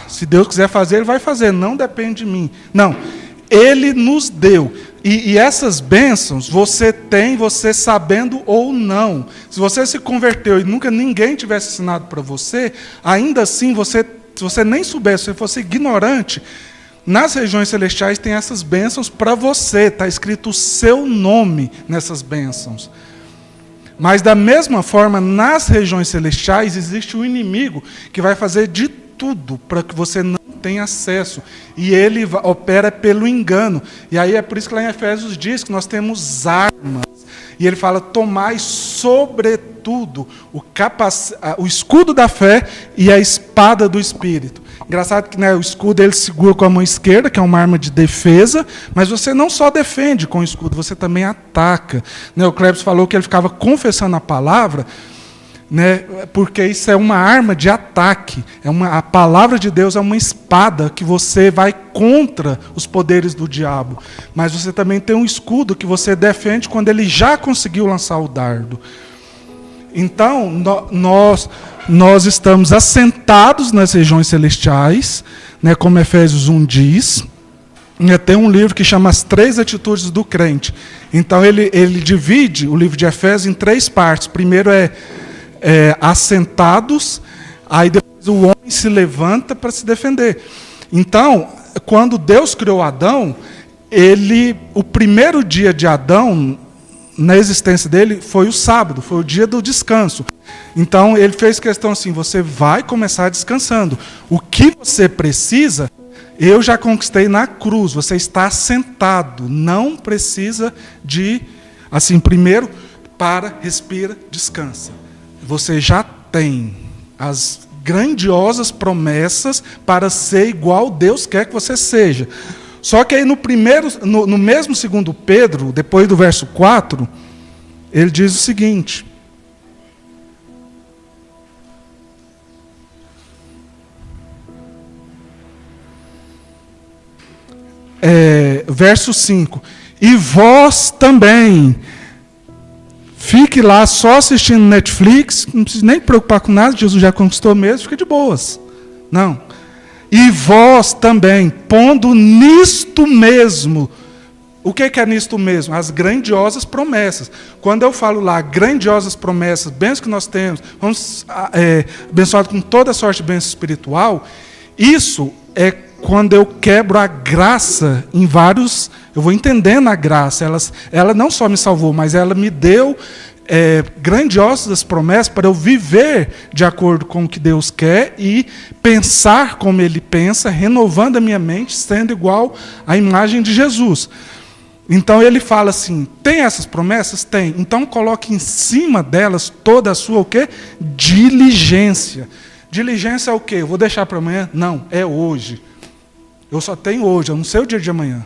Se Deus quiser fazer, Ele vai fazer, não depende de mim. Não, Ele nos deu. E essas bênçãos você tem, você sabendo ou não. Se você se converteu e nunca ninguém tivesse ensinado para você, ainda assim, se você nem soubesse, se você fosse ignorante, nas regiões celestiais tem essas bênçãos para você. Está escrito o seu nome nessas bênçãos. Mas da mesma forma, nas regiões celestiais existe um inimigo que vai fazer de tudo para que você não tenha acesso. E ele opera pelo engano. E aí é por isso que lá em Efésios diz que nós temos armas. E ele fala: tomai sobretudo o escudo da fé e a espada do Espírito. Engraçado que, né, o escudo ele segura com a mão esquerda, que é uma arma de defesa, mas você não só defende com o escudo, você também ataca. Né, o Cleves falou que ele ficava confessando a palavra, né, porque isso é uma arma de ataque. A palavra de Deus é uma espada que você vai contra os poderes do diabo. Mas você também tem um escudo que você defende quando ele já conseguiu lançar o dardo. Então, nós estamos assentados nas regiões celestiais, né, como Efésios 1 diz. Tem um livro que chama As Três Atitudes do Crente. Então, ele divide o livro de Efésios em 3 partes. Primeiro é assentados, aí depois o homem se levanta para se defender. Então, quando Deus criou Adão, o primeiro dia de Adão, na existência dele, foi o sábado, foi o dia do descanso. Então, ele fez questão assim: você vai começar descansando. O que você precisa, eu já conquistei na cruz. Você está sentado, não precisa de, assim, primeiro, respira, descansa. Você já tem as grandiosas promessas para ser igual Deus quer que você seja. Só que aí no mesmo 2 Pedro, depois do verso 4, ele diz o seguinte: verso 5: E vós também. Fique lá só assistindo Netflix, não precisa nem preocupar com nada, Jesus já conquistou mesmo, fica de boas. Não. E vós também, pondo nisto mesmo. O que é nisto mesmo? As grandiosas promessas. Quando eu falo lá, grandiosas promessas, bênçãos que nós temos, vamos abençoados com toda sorte de bênção espiritual, isso é quando eu quebro a graça em vários... Eu vou entendendo a graça. Ela não só me salvou, mas ela me deu grandiosas promessas para eu viver de acordo com o que Deus quer e pensar como Ele pensa, renovando a minha mente, sendo igual à imagem de Jesus. Então ele fala assim, tem essas promessas? Tem. Então coloque em cima delas toda a sua o quê? Diligência. Diligência é o quê? Eu vou deixar para amanhã? Não, é hoje. Eu só tenho hoje, eu não sei o dia de amanhã.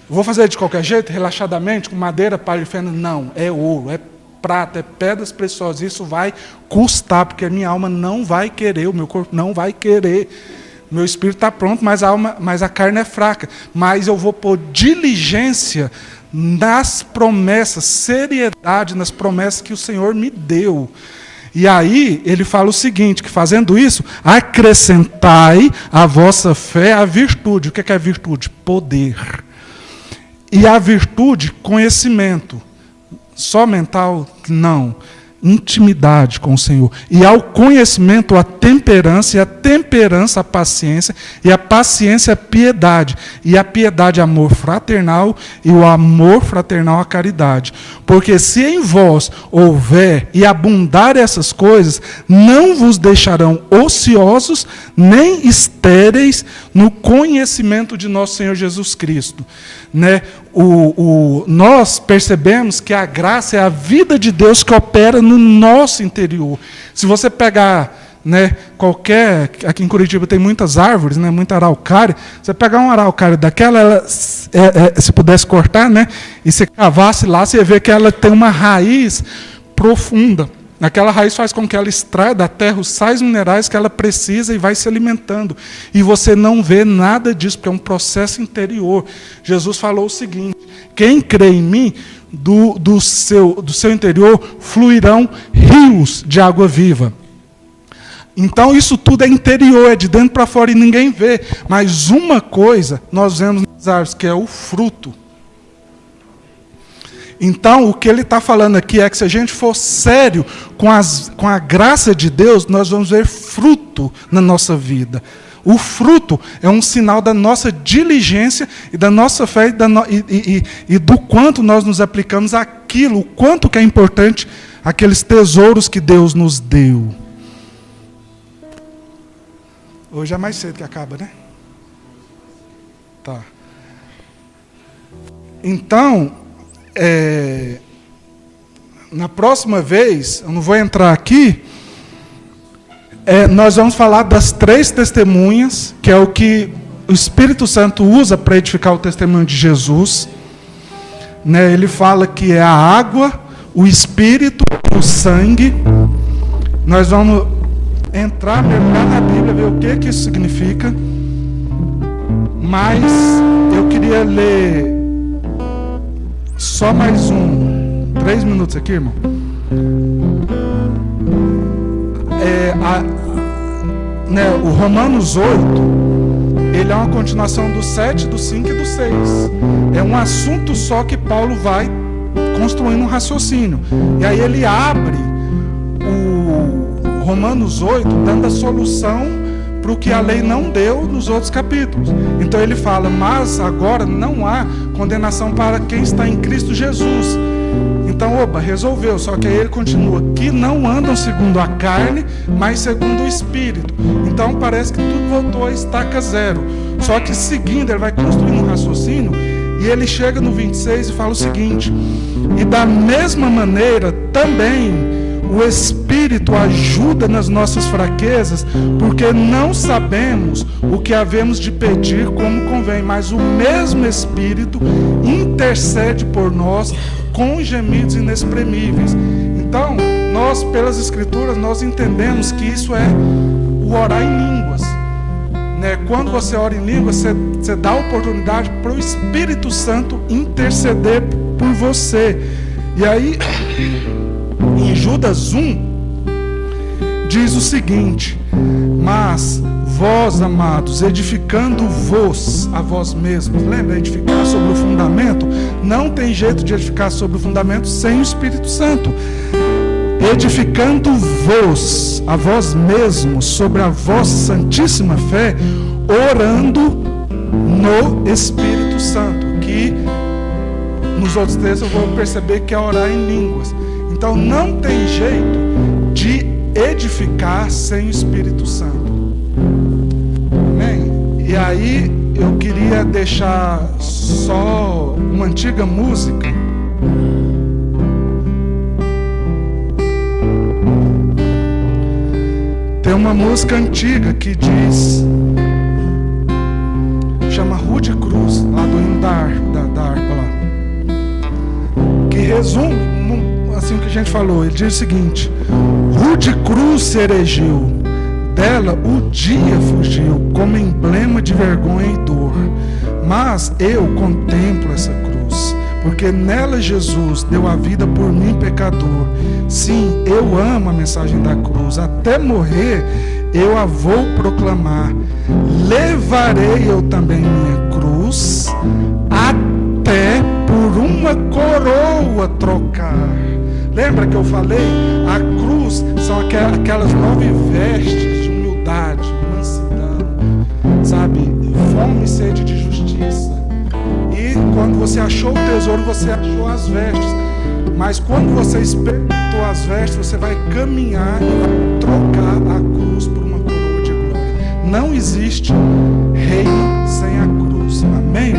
Eu vou fazer de qualquer jeito, relaxadamente, com madeira, palha e feno? Não, é ouro, é prata, é pedras preciosas. Isso vai custar, porque a minha alma não vai querer, o meu corpo não vai querer. Meu espírito está pronto, mas a carne é fraca. Mas eu vou pôr diligência nas promessas, seriedade nas promessas que o Senhor me deu. E aí ele fala o seguinte, que fazendo isso, acrescentai à vossa fé a virtude. O que é a virtude? Poder. E a virtude, conhecimento. Só mental? Não. Intimidade com o Senhor. E ao conhecimento, a temperança, e a temperança, a paciência, e a paciência, a piedade, e a piedade, amor fraternal, e o amor fraternal, a caridade. Porque se em vós houver e abundar essas coisas, não vos deixarão ociosos, nem estéreis no conhecimento de nosso Senhor Jesus Cristo. Né? Nós percebemos que a graça é a vida de Deus que opera no nosso interior. Se você pegar, né, aqui em Curitiba tem muitas árvores, né, muita araucária, você pegar uma araucária daquela, se pudesse cortar, né, e você cavasse lá, você vê que ela tem uma raiz profunda. Aquela raiz faz com que ela extraia da terra os sais minerais que ela precisa e vai se alimentando. E você não vê nada disso, porque é um processo interior. Jesus falou o seguinte, quem crê em mim, do seu interior fluirão rios de água viva. Então isso tudo é interior, é de dentro para fora e ninguém vê. Mas uma coisa nós vemos nas árvores, que é o fruto. Então, o que ele está falando aqui é que se a gente for sério com a graça de Deus, nós vamos ver fruto na nossa vida. O fruto é um sinal da nossa diligência e da nossa fé e do quanto nós nos aplicamos àquilo, o quanto que é importante aqueles tesouros que Deus nos deu. Hoje é mais cedo que acaba, né? Tá. Então... na próxima vez, eu não vou entrar aqui, nós vamos falar das 3 testemunhas, que é o que o Espírito Santo usa para edificar o testemunho de Jesus. Né, ele fala que é a água, o Espírito e o sangue. Nós vamos mergulhar na Bíblia, ver o que isso significa. Mas eu queria ler só mais 3 minutos aqui, irmão. O Romanos 8, ele é uma continuação do 7, do 5 e do 6. É um assunto só que Paulo vai construindo um raciocínio. E aí ele abre o Romanos 8, dando a solução para o que a lei não deu nos outros capítulos. Então ele fala, mas agora não há condenação para quem está em Cristo Jesus. Então, resolveu. Só que aí ele continua, que não andam segundo a carne, mas segundo o Espírito. Então parece que tudo voltou a estaca zero. Só que seguindo, ele vai construindo um raciocínio, e ele chega no 26 e fala o seguinte, e da mesma maneira também o Espírito ajuda nas nossas fraquezas, porque não sabemos o que havemos de pedir como convém, mas o mesmo Espírito intercede por nós com gemidos inexprimíveis. Então, nós, pelas Escrituras, nós entendemos que isso é o orar em línguas. né? Quando você ora em língua, você dá oportunidade para o Espírito Santo interceder por você. E aí, em Judas 1, diz o seguinte: mas vós, amados, edificando-vos a vós mesmos. Lembra, edificar sobre o fundamento? Não tem jeito de edificar sobre o fundamento sem o Espírito Santo. Edificando-vos a vós mesmos sobre a vossa santíssima fé, orando no Espírito Santo. Que nos outros textos eu vou perceber que é orar em línguas. Então não tem jeito de edificar sem o Espírito Santo. Amém? E aí eu queria deixar só uma antiga música. Tem uma música antiga que diz, chama Rude Cruz, lá do hino da harpa lá, que resume assim o que a gente falou. Ele diz o seguinte: rude cruz se erigiu, dela o dia fugiu, como emblema de vergonha e dor. Mas eu contemplo essa cruz, porque nela Jesus deu a vida por mim, pecador. Sim, eu amo a mensagem da cruz, até morrer eu a vou proclamar. Levarei eu também minha cruz, até por uma coroa trocar. Lembra que eu falei? A cruz são aquelas 9 vestes de humildade, mansidão, sabe? Fome e sede de justiça. E quando você achou o tesouro, você achou as vestes. Mas quando você experimentou as vestes, você vai caminhar e vai trocar a cruz por uma coroa de glória. Não existe reino sem a cruz. Amém?